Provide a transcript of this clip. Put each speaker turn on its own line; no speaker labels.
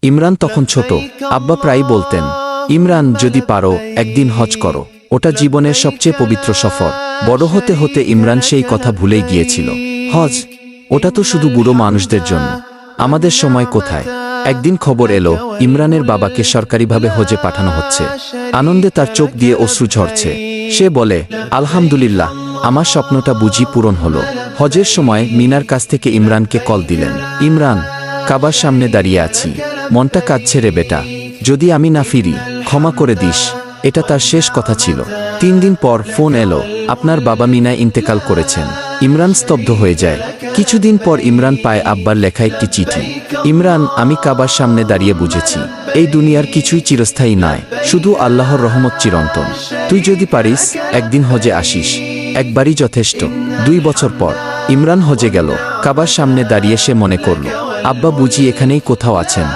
ইমরান তখন ছোট। আব্বা প্রায়ই বলতেন, ইমরান যদি পারো একদিন হজ করো, ওটা জীবনের সবচেয়ে পবিত্র সফর। বড় হতে হতে ইমরান সেই কথা ভুলেই গিয়েছিল। হজ, ওটা তো শুধু বুড়ো মানুষদের জন্য। আমাদের সময় কোথায়? একদিন খবর এলো ইমরানের বাবাকে সরকারিভাবে হজে পাঠানো হচ্ছে। আনন্দে তার চোখ দিয়ে অশ্রু ঝরছে। সে বলে, আলহামদুলিল্লাহ, আমার স্বপ্নটা বুঝি পূরণ হলো। হজের সময় মিনার কাছ থেকে ইমরানকে কল দিলেন। ইমরান, কাবার সামনে দাঁড়িয়ে আছি, মনটা কাঁদছে রে বেটা, যদি আমি না ফিরি ক্ষমা করে দিস। এটা তার শেষ কথা ছিল। 3 দিন পর ফোন এলো, আপনার বাবা মিনায় ইন্তেকাল করেছেন। ইমরান স্তব্ধ হয়ে যায়। কিছুদিন পর ইমরান পায় আব্বার লেখা একটি চিঠি। ইমরান, আমি কাবার সামনে দাঁড়িয়ে বুঝেছি, এই দুনিয়ার কিছুই চিরস্থায়ী নয়, শুধু আল্লাহর রহমত চিরন্তন। তুই যদি পারিস একদিন হজে আসিস, একবারই যথেষ্ট। 2 বছর পর ইমরান হজে গেল। কাবার সামনে দাঁড়িয়ে সে মনে করল, আব্বা বুঝি এখানেই কোথাও আছেন।